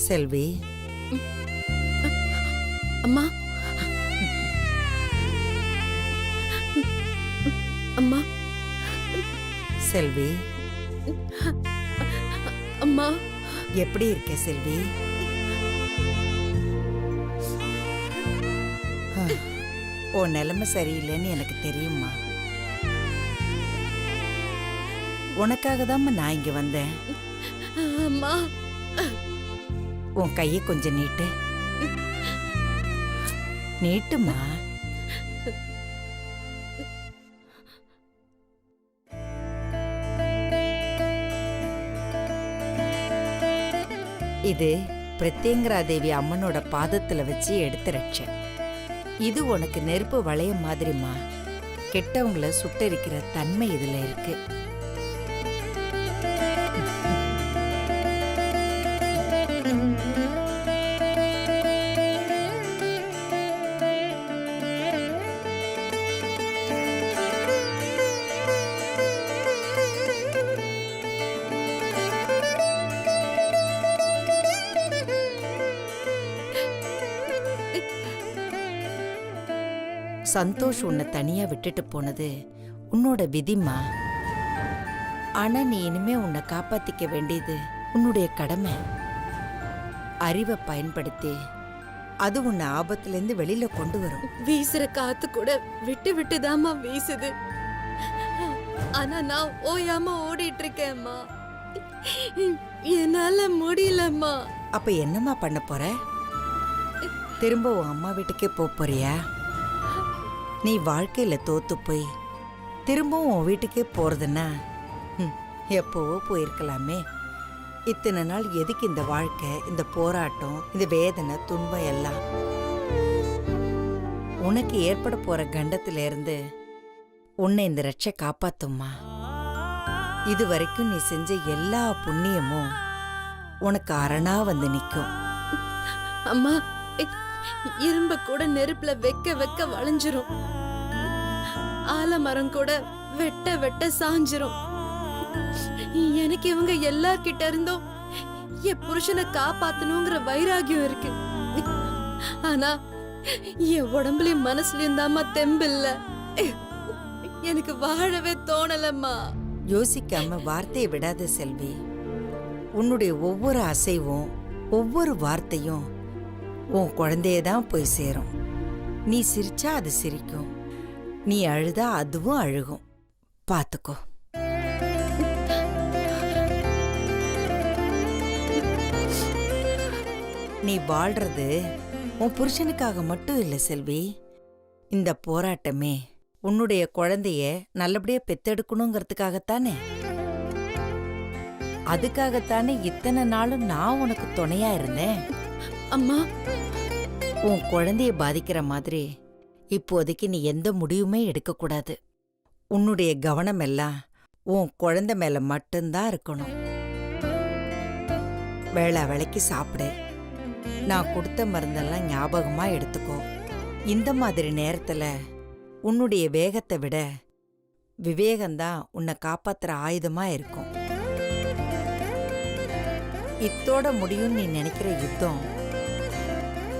செல்வி, அம்மா அம்மா செல்வி, அம்மா எப்படி இருக்க செல்வி? உன் நிலைமை சரியில்லைன்னு எனக்கு தெரியுமா. உனக்காக தான் நான் இங்க வந்தேன். அம்மா உன் கையை கொஞ்சம் நீட்டு. நீட்டுமா. இது பிரத்யங்கரா தேவி அம்மனோட பாதத்துல வச்சு எடுத்து ரட்ச. இது உனக்கு நெருப்பு வளைய மாதிரிமா. கெட்டவங்கள சுட்டரிக்கிற தன்மை இதுல இருக்கு. சந்தோஷ் உன்னை தனியா விட்டுட்டு போனது உன்னோட விதிமா. ஆனா நீ இனிமே உன்னை காப்பாத்திக்க வேண்டியது உன்னுடைய கடமை. அறிவை பயன்படுத்தி அது உன்னை ஆபத்துல இருந்து வெளியில கொண்டு வரும். வீசுற காத்து கூட விட்டு விட்டுதாம்மா வீசுது. ஆனா நான் ஓயாம ஓடிட்டு இருக்கேன்மா. என்னால முடியலம்மா. அப்ப என்னம்மா பண்ண போற? திரும்ப உன் அம்மா வீட்டுக்கே போறியா? நீ வாழ்க்கையில தோத்து போய் திரும்பவும் உன் வீட்டுக்கே போறதுன்னா எப்போவோ போயிருக்கலாமே. இத்தனை நாள் எதுக்கு இந்த வாழ்க்கை, இந்த போராட்டம், இந்த வேதனை, துன்பம் எல்லாம்? உனக்கு ஏற்பட போற கண்டத்துல இருந்து உன்னை இந்த ரட்சை காப்பாத்தும்மா. இது வரைக்கும் நீ செஞ்ச எல்லா புண்ணியமும் உனக்கு அரணா வந்து நிக்கும். அம்மா, இரும்ப கூட நெருப்புல வைக்க வைக்க வளைஞ்சிரும். ஆலமரம் கூட வெட்ட வெட்ட சாஞ்சிரும். எனக்கு இவங்க எல்லார்கிட்ட இருந்தும் என் புருஷனை காப்பாத்தணுங்கிற வைராகியம் இருக்கு. ஆனா என் உடம்புலயும் மனசுலயும் தாம்மா தெம்பில்ல. எனக்கு வாழவே தோணலம்மா. யோசிக்காம வார்த்தையை விடாத செல்வி. உன்னுடைய ஒவ்வொரு அசைவும் ஒவ்வொரு வார்த்தையும் உன் குழந்தையதான் போய் சேரும். நீ சிரிச்சா அது சிரிக்கும், நீ அழுதா அதுவும் அழுகும். பாத்துக்கோ. நீ வாழ்றது உன் புருஷனுக்காக மட்டும் இல்ல செல்வி. இந்த போராட்டமே உன்னுடைய குழந்தைய நல்லபடியா பெத்தெடுக்கணுங்கிறதுக்காகத்தானே. அதுக்காகத்தானே இத்தனை நாளும் நான் உனக்கு துணையா இருந்தேன். அம்மா, உன் குழந்தைய பாதிக்கிற மாதிரி இப்போதைக்கு நீ எந்த முடிவுமே எடுக்கக்கூடாது. உன்னுடைய கவனம் எல்லாம் உன் குழந்தை மேல மட்டும்தான் இருக்கணும். வேளா வேளைக்கு சாப்பிடு. நான் கொடுத்த மருந்தெல்லாம் ஞாபகமா எடுத்துக்கோ. இந்த மாதிரி நேரத்துல உன்னுடைய வேகத்தை விட விவேகம்தான் உன்னை காப்பாத்துற ஆயுதமா இருக்கும். இத்தோட முடியும் நீ நினைக்கிற யுத்தம்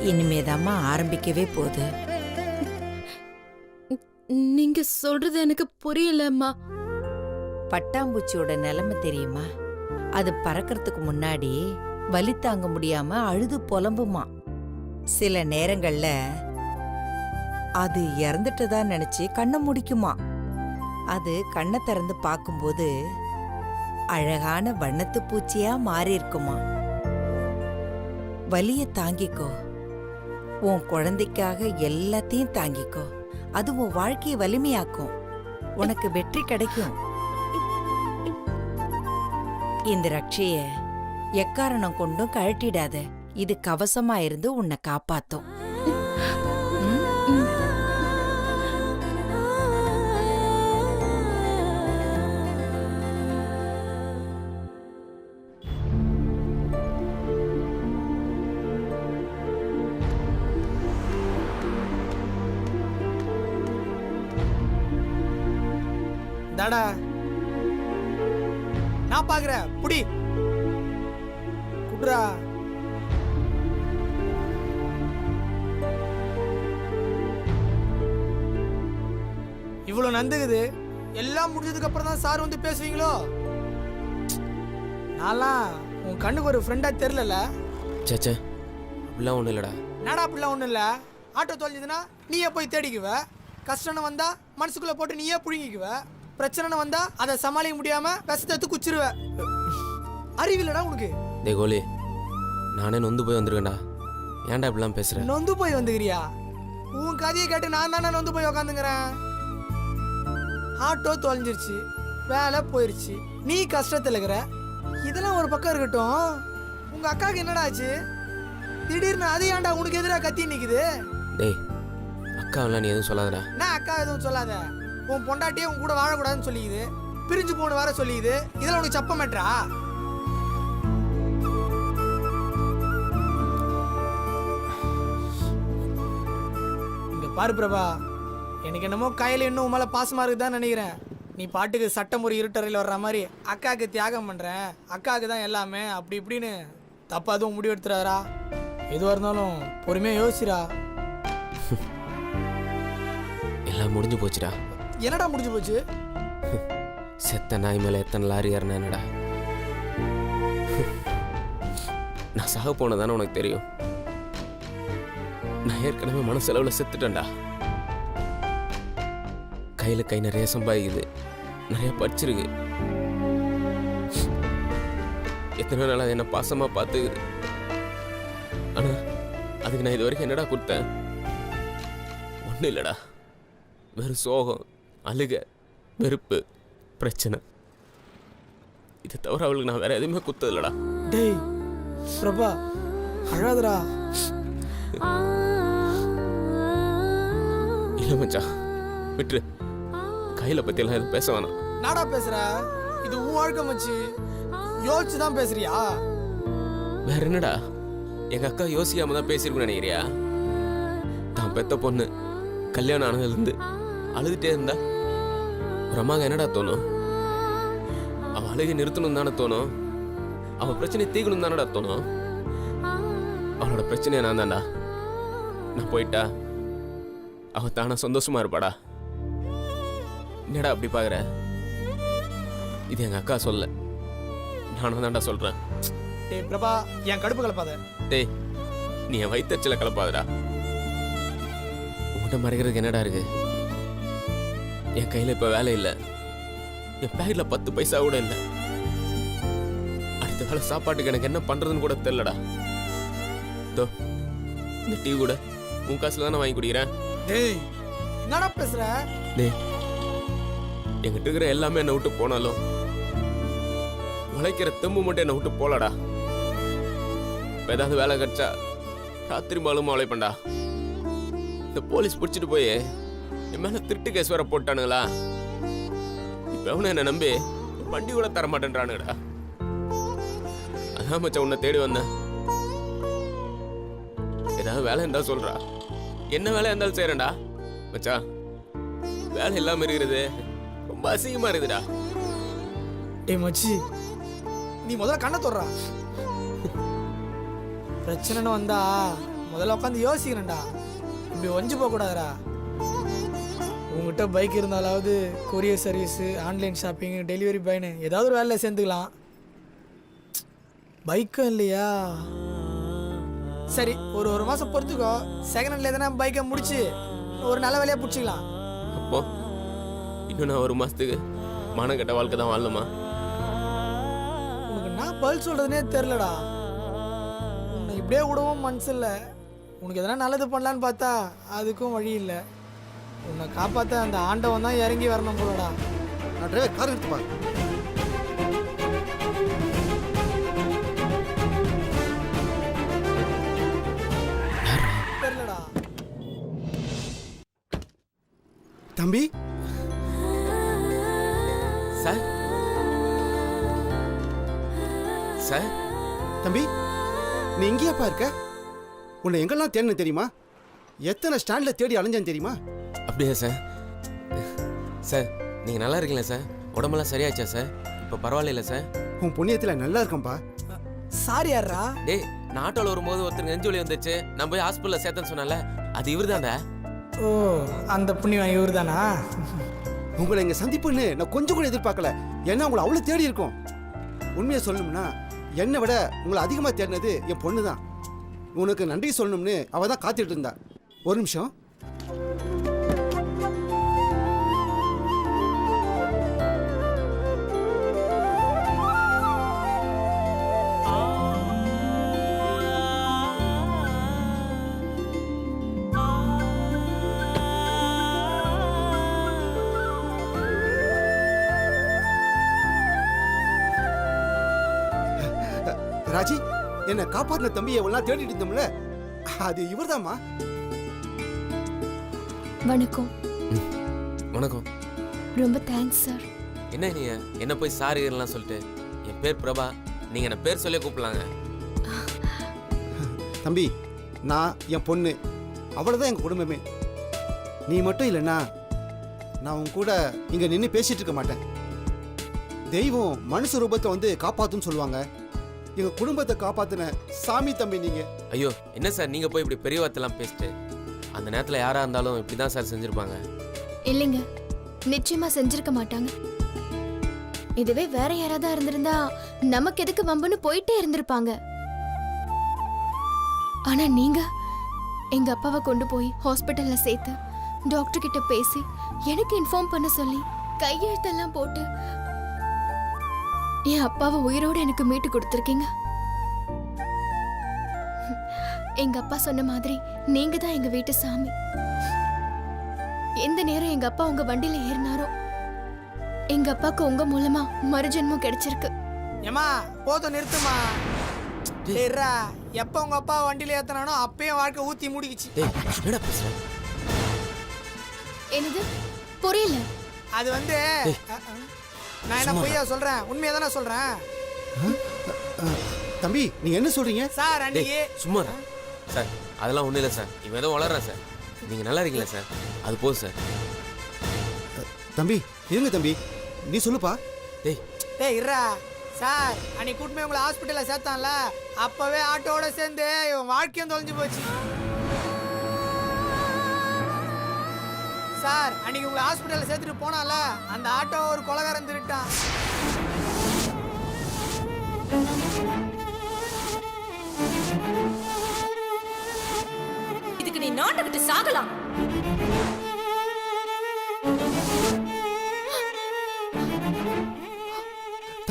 இனிமேதாம்மா ஆரம்பிக்கவே போகுது. நீங்க சொல்றது எனக்கு புரியலம்மா. பட்டாம்பூச்சியோட நிலைமை தெரியுமா? அது பறக்கிறதுக்கு முன்னாடி வலி தாங்க முடியாம அழுது புலம்புமா. சில நேரங்கள்ல அது இறந்துட்டதா நினைச்சு கண்ணை முடிக்குமா. அது கண்ணை திறந்து பார்க்கும்போது அழகான வண்ணத்து பூச்சியா மாறி இருக்குமா. வலிய தாங்கிக்கோ. உன் குழந்தைக்காக எல்லாத்தையும் தாங்கிக்கோ. அது உன் வாழ்க்கையை வலிமையாக்கும். உனக்கு வெற்றி கிடைக்கும். இந்த ரட்சைய எக்காரணம் கொண்டும் கழட்டிடாத. இது கவசமா இருந்து உன்னை காப்பாத்தும். தாடா நான் பாக்குறேன். புடி குட்ரா. இவ்வளோ நந்துக்குது, எல்லாம் முடிஞ்சதுக்கு அப்புறம் தான் சார் வந்து பேசுவீங்களோ? நான்லாம் உன் கண்ணுக்கு ஒரு ஃப்ரெண்டா தெரியல. சேச்சே அப்படிலாம் ஒன்றும் இல்லைடா. என்னடா அப்படிலாம் ஒன்றும் இல்லை. ஆட்டோ தொலைஞ்சதுன்னா நீயே போய் தேடிக்குவ. கஷ்டம்னு வந்தா மனசுக்குள்ளே போட்டு நீயே புழுங்கிக்குவ. பிரச்சனைன்னு வந்தா அதை சமாளிக்க முடியாம விஷத்தை குச்சிருவ. அறிவில்லடா உனக்கு. டே கோலி, நானே நொந்து போய் வந்துருக்கேன்டா. ஏன்டா இப்படிலாம் பேசுகிறேன்? நொந்து போய் வந்துக்கிறியா? உன் கதையை கேட்டு நான் தானே நொந்து போய் உக்காந்துங்கிறேன். ஆட்டோ தொலைஞ்சிருச்சு, வேலை போயிருச்சு, நீ கஷ்டத்தில் இருக்கிற. இதெல்லாம் ஒரு பக்கம் இருக்கட்டும், உங்க அக்காவுக்கு என்னடா ஆச்சு? திடீர்னு அது ஏன்டா உனக்கு எதிராக கத்தி நிக்குது? டேய் அக்காவெல்லாம் நீ எதுவும் சொல்லாதடா. என்ன அக்கா எதுவும் சொல்லாத. உன் பொண்டாட்டியே உன் கூட வாழக்கூடாதுன்னு சொல்லிக்குது, பிரிஞ்சு போன வர சொல்லிக்குது. இதெல்லாம் உனக்கு சப்ப மேட்ரா? இங்க பாரு பிரபா, எனக்கு என்னமோ கையில் இன்னும் உன் மேலே பாசமாக இருக்குதான்னு நினைக்கிறேன். நீ பாட்டுக்கு சட்டம் ஒரு இருட்டறையில் வர்ற மாதிரி அக்காவுக்கு தியாகம் பண்ணுறேன், அக்காவுக்கு தான் எல்லாமே அப்படி இப்படின்னு தப்பா அதுவும் முடிவு எடுத்துறாரா? எதுவாக இருந்தாலும் பொறுமையாக யோசிச்சுடா. எல்லாம் முடிஞ்சு போச்சுடா. என்னடா முடிஞ்சு போச்சு? செத்த நாய் மேலே எத்தனை லாரி ஏறினேன்டா. நான் சாக போனதானே உனக்கு தெரியும். நான் ஏற்கனவே மனசளவில் செத்துட்டேன்டா. கையில் கை நிறைய சம்பாதிக்குது, நிறைய படிச்சிருக்கு. எத்தனை நாள் என்ன பாசமாக பார்த்துக்குது. ஆனால் அதுக்கு நான் இது வரைக்கும் என்னடா கொடுத்தேன்? ஒன்றும் இல்லைடா. வெறும் சோகம், அழுக, வெறுப்பு, பிரச்சனை. இதை தவிர அவளுக்கு நான் வேற எதுவுமே குத்ததில்லடா. டேய் பிரபா, அழாதடா. இல்லை மச்சான், விட்டுரு. கையில பத்தியெல்லாம் எதுவும் பேச வேணாம். நாடா பேசுற? இது உன் வாழ்க்கை மச்சி, யோசிச்சு தான் பேசுறியா? வேற என்னடா, எங்க அக்கா யோசிக்காம தான் பேசியிருக்குன்னு நினைக்கிறியா? தான் பெத்த பொண்ணு கல்யாணம் ஆனதுலேருந்து அழுதுட்டே இருந்தா ஒரு அம்மாங்க என்னடா தோணும்? அவ அழுகை நிறுத்தணும் தானே தோணும். அவ பிரச்சனையை தீக்கணும் தானடா தோணும். அவளோட பிரச்சனையை நான் தான்டா. நான் போயிட்டா அவ தானே சந்தோஷமா இருப்பாடா. என்னடா அப்படி பாக்குற? இது எங்க அக்கா சொல்ல, நானும் தான்டா சொல்றேன். டேய் பிரபா, என் கடுப்பு கலப்பாத. டேய் நீ என் வயிற்றுச்சல கலப்பாதடா. உன்கிட்ட மறைக்கிறதுக்கு என்னடா இருக்கு? என் கையில இப்ப வேலை இல்லை, என் பேக்ல 10 பைசா கூட இல்லை. அடுத்த வேலை சாப்பாட்டுக்கு எனக்கு என்ன பண்றதுன்னு கூட தெரியலடா. தோ இந்த டீ கூட உன் காசுல தானே வாங்கி குடிக்கிறேன். டேய் என்னடா பேசுற? டேய் என்கிட்ட இருக்கிற எல்லாமே என்னை விட்டு போனாலும் உழைக்கிற தெம்பு மட்டும் என்னை விட்டு போலடா. ஏதாவது வேலை கிடைச்சா ராத்திரி மாலும் உழைப்பண்டா. இந்த போலீஸ் பிடிச்சிட்டு போய் என் மேல திருட்டு கேஸ் வேற போட்டானுங்களா? இப்ப அவனு என்ன நம்பி வண்டி கூட தர மாட்டேன்றானுங்கடா. அதான் மச்சான் உன்னை தேடி வந்தேன். ஏதாவது வேலை இருந்தா சொல்றா, என்ன வேலை இருந்தாலும் செய்யறேன்டா. மச்சான் வேலை இல்லாம இருக்கிறது ரொம்ப அசிங்கமா இருக்குதுடா. டேய் மச்சி, நீ முதல்ல கண்ணை தொடுறா. பிரச்சனைன்னு வந்தா முதல்ல உட்காந்து யோசிக்கிறேன்டா. இப்படி ஒஞ்சு போகக்கூடாதுடா. உங்ககிட்ட பைக் இருந்தாலாவது courier service, online shopping, delivery பாய்னு ஏதாவது ஒரு வேலையில் சேர்ந்துக்கலாம். பைக்கும் இல்லையா? சரி, ஒரு மாதம் பொறுத்துக்கோ. செகண்ட் ஹேண்டில் எதனா பைக்கை முடிச்சு ஒரு நல்ல வேலையாக பிடிச்சிக்கலாம். அப்போ இன்னும் நான் 1 மாசத்துக்கு மானம் கெட்ட வாழ்க்கை தான் வாழணுமா? உனக்கு நான் பதில் சொல்கிறதுனே தெரிலடா. உன்னை இப்படியே விடவும் மனசு இல்லை. உனக்கு எதனா நல்லது பண்ணலான்னு பார்த்தா அதுக்கும் வழி இல்லை. உன்னை காப்பாற்ற அந்த ஆண்டவன் தான் இறங்கி வரணும் போலடா. நான் டிரைவர் கார் எடுத்துப்பா. தெரியலடா. தம்பி சார், சார், தம்பி நீ எங்கேயாப்பா இருக்க? உன்னை எங்கெல்லாம் தேடணும் தெரியுமா? எத்தனை ஸ்டாண்டில் தேடி அலைஞ்சேன்னு தெரியுமா? அப்படியா சார்? சார் நீங்கள் நல்லா இருக்கீங்களா சார்? உடம்பெல்லாம் சரியாச்சா சார்? இப்போ பரவாயில்ல சார்? உன் புண்ணியத்தில் நல்லா இருக்கேன்ப்பா. சாரி யாரா? டேய் நான் ஆட்டோவில் வரும்போது ஒருத்தர் நெஞ்சு வலி வந்துச்சு, நான் போய் ஹாஸ்பிட்டலில் சேர்த்தேன்னு சொன்னேன்ல, அது இவர் தான்டா. ஓ, அந்த புண்ணியம் இவர் தானா? உங்களை இங்க சந்திப்புன்னு நான் கொஞ்சம் கூட எதிர்பார்க்கல. ஏன்னா உங்களை அவ்வளவு தேடி இருக்கோம். உண்மையை சொல்லணும்னா என்னை விட உங்களை அதிகமா தேடினது என் பொண்ணு தான். உனக்கு நன்றி சொல்லணும்னு அவ தான் காத்துட்டு இருந்தா. ஒரு நிமிஷம். ராஜி, என்னை காப்பாத்தின தம்பியை எவ்வளவு தேடிட்டு இருந்தோம்ல, அது இவர்தாம்மா. வணக்கம். வணக்கம். ரொம்ப தேங்க்ஸ் சார். என்ன நீ என்ன போய் சாரி எல்லாம் சொல்லிட்டு? என் பேர் பிரபா, நீங்க என்ன பேர் சொல்லி கூப்பிடலாங்க. தம்பி, நான் என் பொண்ணு அவ்வளவுதான் எங்க குடும்பமே. நீ மட்டும் இல்லைன்னா நான் உன் கூட இங்க நின்று பேசிட்டு இருக்க மாட்டேன். தெய்வம் மனுஷ ரூபத்தை வந்து காப்பாத்துன்னு சொல்லுவாங்க. எங்க குடும்பத்தை காப்பாத்தின சாமி தம்பி நீங்க. ஐயோ என்ன சார் நீங்க போய் இப்படி பெரிய வார்த்தைலாம் பேசிட்டு? அந்த நேரத்தில் யாரா இருந்தாலும் இப்படிதான் சார் செஞ்சிருப்பாங்க. இல்லைங்க, நிச்சயமா செஞ்சிருக்க மாட்டாங்க. இதுவே வேற யாராவது இருந்திருந்தா நமக்கு எதுக்கு வம்புன்னு போயிட்டே இருந்திருப்பாங்க. ஆனா நீங்க எங்க அப்பாவை கொண்டு போய் ஹாஸ்பிட்டல்ல சேர்த்து டாக்டர் கிட்ட பேசி எனக்கு இன்ஃபார்ம் பண்ண சொல்லி கையெழுத்தெல்லாம் போட்டு என் அப்பாவை உயிரோடு எனக்கு மீட்டு கொடுத்துருக்கீங்க. எங்க அப்பா சொன்ன மாதிரி நீங்க தான் எங்க வீட்டு சாமி. எந்த நேரம் எங்க அப்பா உங்க வண்டியில ஏறினாரோ எங்க அப்பாக்கு உங்க மூலமா மறுஜென்மம் கிடைச்சிருக்கு. ஏமா போதும் நிறுத்துமா. டேய்ரா, எப்ப உங்க அப்பா வண்டியில ஏத்தனானோ அப்பயே வாழ்க்கை ஊத்தி மூடிக்குச்சு. என்னடா பேசுற? என்னது புரியல? அது வந்து நான் என்ன பொய்யா சொல்றேன்? உண்மையா தானே சொல்றேன். தம்பி, நீங்க என்ன சொல்றீங்க? சார் அன்னைக்கு சும்மா சார், அதெல்லாம் ஒண்ணும் இல்லை சார். இவன் ஏதோ வளர்றான் சார். நீங்க நல்லா இருக்கீங்களா சார்? அது போதும் சார். தம்பி இருங்க தம்பி, நீ சொல்லுப்பா. டேய் டேய் இருடா. சார் அன்னைக்கு கூட்டு போய் உங்களை ஹாஸ்பிட்டல்ல சேர்த்தான்ல, அப்பவே ஆட்டோட சேர்ந்து இவன் வாழ்க்கையும் தொலைஞ்சு போச்சு. சார் அன்னைக்கு உங்களை ஹாஸ்பிட்டல்ல சேர்த்துட்டு போனால, அந்த ஆட்டோ ஒரு கொலைகாரன் திருட்டான். இதுக்கு நீ நாட்டுக்கிட்டு சாகலாம்.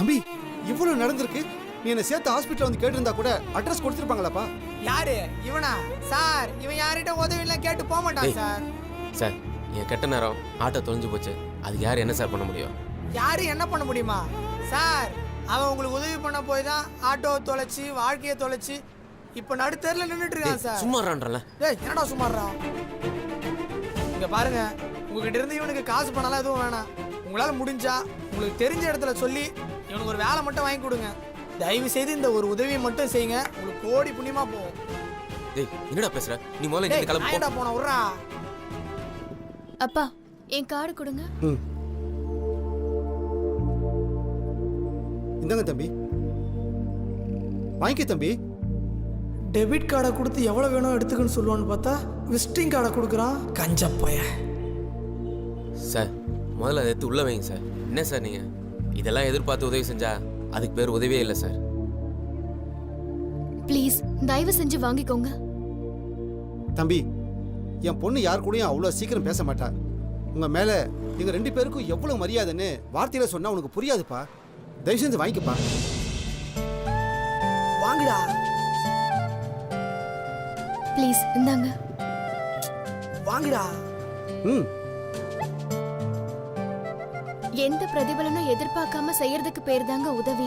தம்பி, இவ்வளவு நடந்திருக்கு. நீ என்ன சேர்த்து ஹாஸ்பிட்டல் வந்து கேட்டிருந்தா கூட அட்ரஸ் கொடுத்துருப்பாங்களாப்பா? யாரு இவனா? சார் இவன் யார்கிட்ட உதவி எல்லாம் கேட்டு போக மாட்டான் சார். சார், என் கெட்ட நேரம் ஆட்டோ தொலைஞ்சு போச்சு. அதுக்கு யார் என்ன சார் பண்ண முடியும்? யாரு என்ன பண்ண முடியுமா சார்? அவன் உங்களுக்கு உதவி பண்ண போய் தான் ஆட்டோ தொலைச்சு வாழ்க்கையை தொலைச்சு இப்ப நடுத்தேர்ல நின்னுட்டு இருக்கான் சார். சும்மாறான்றல. டேய் என்னடா சும்மாறா? இங்க பாருங்க, உங்ககிட்ட இருந்து இவனுக்கு காசு பண்ணலாம் எதுவும் வேணாம். உங்களால முடிஞ்சா உங்களுக்கு தெரிஞ்ச இடத்துல சொல்லி இவனுக்கு ஒரு வேலை மட்டும் வாங்கி கொடுங்க. தயவு செய்து இந்த ஒரு உதவியை மட்டும் செய்யுங்க, உங்களுக்கு கோடி புண்ணியமா போகும். டேய் என்னடா பேசுற? நீ முதல்ல இங்க கிளம்பு. ஏன்டா போன உர்றா? அப்பா என் கார்டு கொடுங்க. இந்தாங்க தம்பி, வாங்கிக்க தம்பி. டெபிட் கார்டை கொடுத்து எவ்வளவு வேணும் எடுத்துக்கன்னு சொல்லுவான்னு பார்த்தா விசிட்டிங் கார்டை கொடுக்குறான் கஞ்சப்பைய. சார் முதல்ல அதை எடுத்து உள்ள வைங்க சார். என்ன சார் நீங்க இதெல்லாம் எதிர்பார்த்து உதவி செஞ்சா அதுக்கு பேர் உதவியே இல்லை சார். ப்ளீஸ் தயவு செஞ்சு வாங்கிக்கோங்க. தம்பி, என் பொண்ணு யார் கூடயும் அவ்வளோ சீக்கிரம் பேச மாட்டா. உங்க மேல எங்க 2 பேருக்கும் எவ்வளவு மரியாதைன்னு வார்த்தையில சொன்னா உனக்கு புரியாதுப்பா. தயவு செஞ்சு வாங்கிக்கப்பா. வாங்குடா. ப்ளீஸ் இந்தாங்க. வாங்குடா. எந்த பிரதிபலனும் எதிர்பார்க்காம செய்யறதுக்கு பேர் தாங்க உதவி.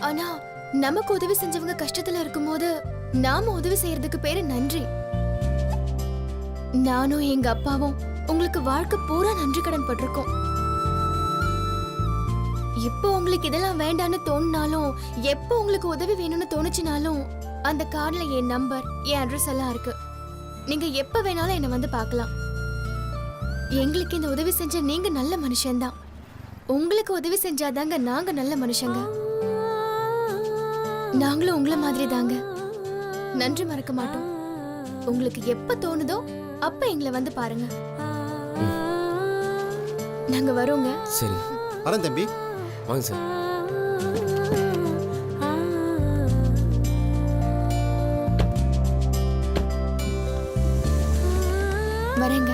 ஆனா நமக்கு உதவி செஞ்சவங்க கஷ்டத்துல இருக்கும்போது நாம உதவி செய்யறதுக்கு பேரு நன்றி. நானும் எங்க அப்பாவும் உங்களுக்கு வாழ்க்கை பூரா நன்றி கடன் பட்டிருக்கோம். இப்போ உங்களுக்கு இதெல்லாம் வேண்டான்னு தோணுனாலும், எப்போ உங்களுக்கு உதவி வேணும்னு தோணுச்சுனாலும் அந்த கார்டுல என் நம்பர், என் அட்ரஸ் எல்லாம் இருக்கு. நீங்க எப்ப வேணாலும் என்ன வந்து பார்க்கலாம். எங்களுக்கு இந்த உதவி செஞ்ச நீங்க நல்ல மனுஷன்தான். உங்களுக்கு உதவி செஞ்சாதாங்க நாங்க நல்ல மனுஷங்க. நாங்களும் உங்களை மாதிரி தாங்க. நன்றி மறக்க மாட்டோம். உங்களுக்கு எப்ப தோணுதோ அப்ப எங்களை வந்து பாருங்க. நாங்க வரோங்க. சரி வரேன் தம்பி. வாங்க சார். வரேங்க.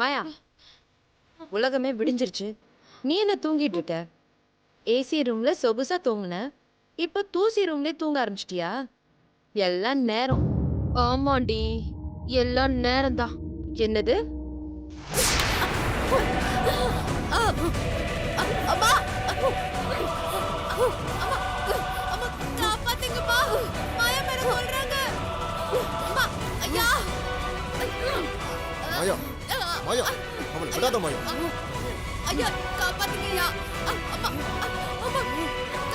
மாயா, உலகமே விடிஞ்சிருச்சு. நீ என்ன தூங்கிட்டு இருக்க? ஏசி ரூம்ல சொகுசா தூங்குன, இப்ப தூசி ரூம்ல தூங்க ஆரம்பிச்சிட்டியா? எல்லாம் நேரம். ஆமாண்டி, எல்லாம் நேரம்தான். என்னது? காப்பாத்துங்கப்பா, மாயா மேல கொல்றாங்க. ஐயா, மாயா மாயா அவளை விடாத மாயா. ஐயா காப்பாத்துங்கய்யா. அம்மா, அம்மா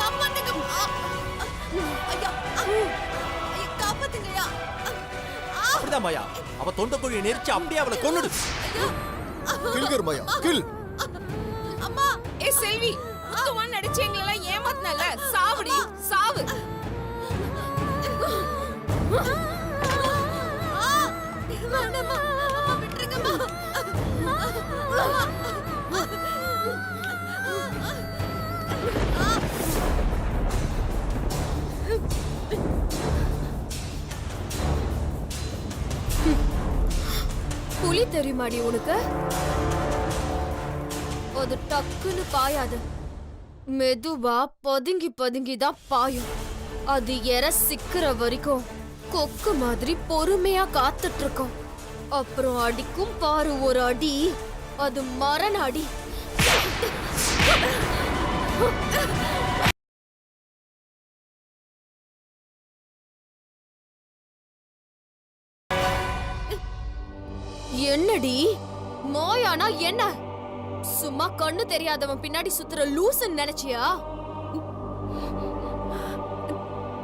காப்பாத்துங்க. ஐயா, ஐயா காப்பாத்துங்கய்யா. அப்படிதான் மாயா, அவ தொண்டைக்குழியை நெரிச்சு அப்படியே அவளை கொன்னுடு. கில்கர் மாயா கில். அம்மா, ஏ செல்வி, முத்துவான் நடிச்சு எங்களெல்லாம் ஏமாத்துனல. சாவுடி, சாவு. வேண்டாம்மா, அம்மா விட்டுருங்கம்மா. புலி தெரியுமாடி உனக்கு? அது டக்குன்னு பாயாது, மெதுவா பதுங்கி பதுங்கி தான் பாயும். அது எற சிக்கிற வரைக்கும் கொக்கு மாதிரி பொறுமையா காத்துட்டு இருக்கும். அப்புறம் அடிக்கும் பாரு ஒரு அடி, அது மரண அடி. என்னடி மாயானா என்ன? சும்மா கண்ணு தெரியாதவன் பின்னாடி சுத்துற லூசுன்னு நினைச்சியா?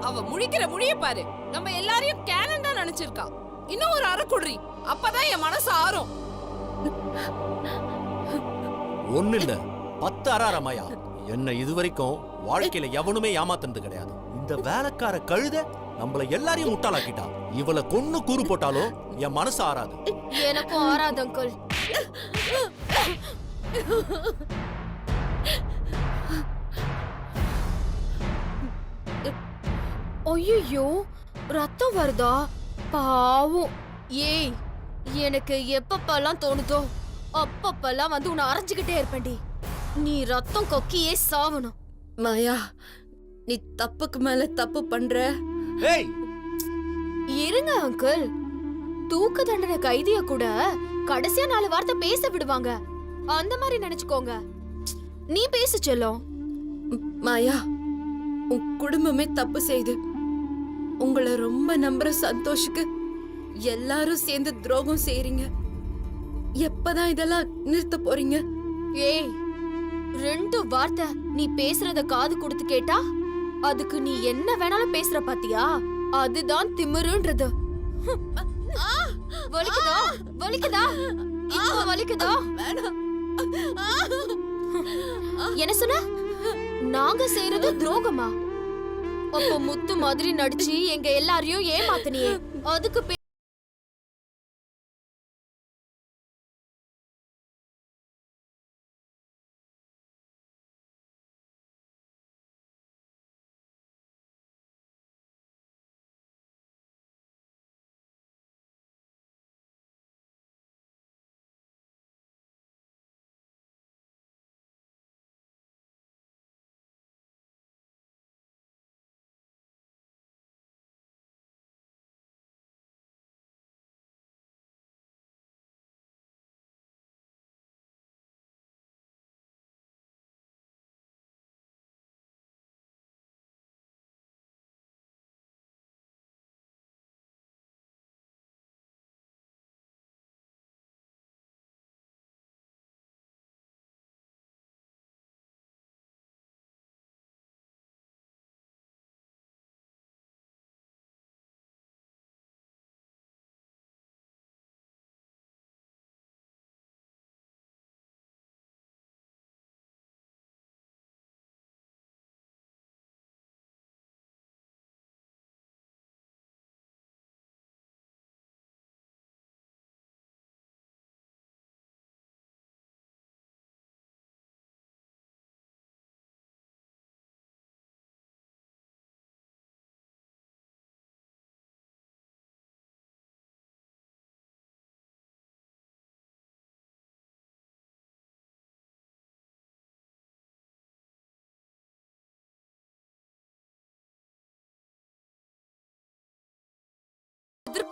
அவ முழிக்கிற முழிய பாரு. நம்ம எல்லாரையும் கேனன் தான் நினைச்சிருக்கா. இன்னும் ஒரு அரை குடுறி, அப்பதான் என் மனசு ஆறும். ஒண்ணு இல்ல 10 அறார மாயா. என்ன இதுவரைக்கும் வாழ்க்கையில எவனுமே ஏமாத்துனது கிடையாது. இந்த வேலைக்கார கழுத நம்மள எல்லாரையும் முட்டாளாக்கிட்டா. இவளை கொன்னு கூறு போட்டாலும் என் மனசு ஆறாது. எனக்கும் ஆறாது அங்கிள். ஐயோ, ரத்தம் வருதா? பாவம். ஏய், எனக்கு எப்பப்பெல்லாம் தோணுதோ அப்பப்பெல்லாம் வந்து உன்னை அரைஞ்சுக்கிட்டே இருப்பேன்டி. நீ ரத்தம் கொக்கியே சாவணும். மாயா, நீ தப்புக்கு மேல தப்பு பண்ற. ஏய், இருங்க அங்கிள். தூக்கு தண்டனை கைதிய கூட கடைசியா 4 வார்த்தை பேச விடுவாங்க. அந்த மாதிரி நினைச்சுக்கோங்க. நீ பேசு செல்லம். மாயா, உன் குடும்பமே தப்பு செய்து உங்களை ரொம்ப நம்புற சந்தோஷுக்கு எல்லாரும் சேர்ந்து துரோகம் செய்றீங்க. எப்பதான் இதெல்லாம் நிறுத்த போறீங்க? ஏய், 2 வார்த்தை நீ பேசுறத காது கொடுத்து கேட்டா அதுக்கு நீ என்ன வேணாலும் பேசுற பாத்தியா? அதுதான் திமிருன்றது. வலிக்குதா? வலிக்குதா? இப்ப வலிக்குதா? என்ன சொன்ன? நாங்க செய்யறது துரோகமா? அப்ப முத்து மாதிரி நடிச்சு எங்க எல்லாரையும் ஏமாத்தினியே, அதுக்கு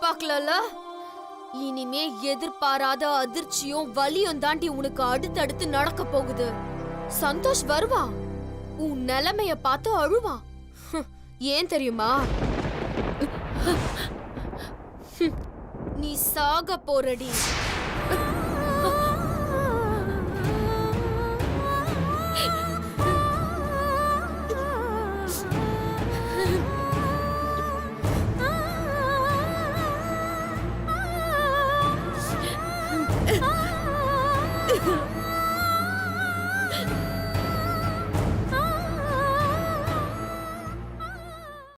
எதிர்பார்க்கலல. இனிமே எதிர்பாராத அதிர்ச்சியும் வலியும் தாண்டி உனக்கு அடுத்தடுத்து நடக்க போகுது. சந்தோஷ் வருவா, உன் நிலைமைய பார்த்து அழுவா. ஏன் தெரியுமா? நீ சாக போறடி.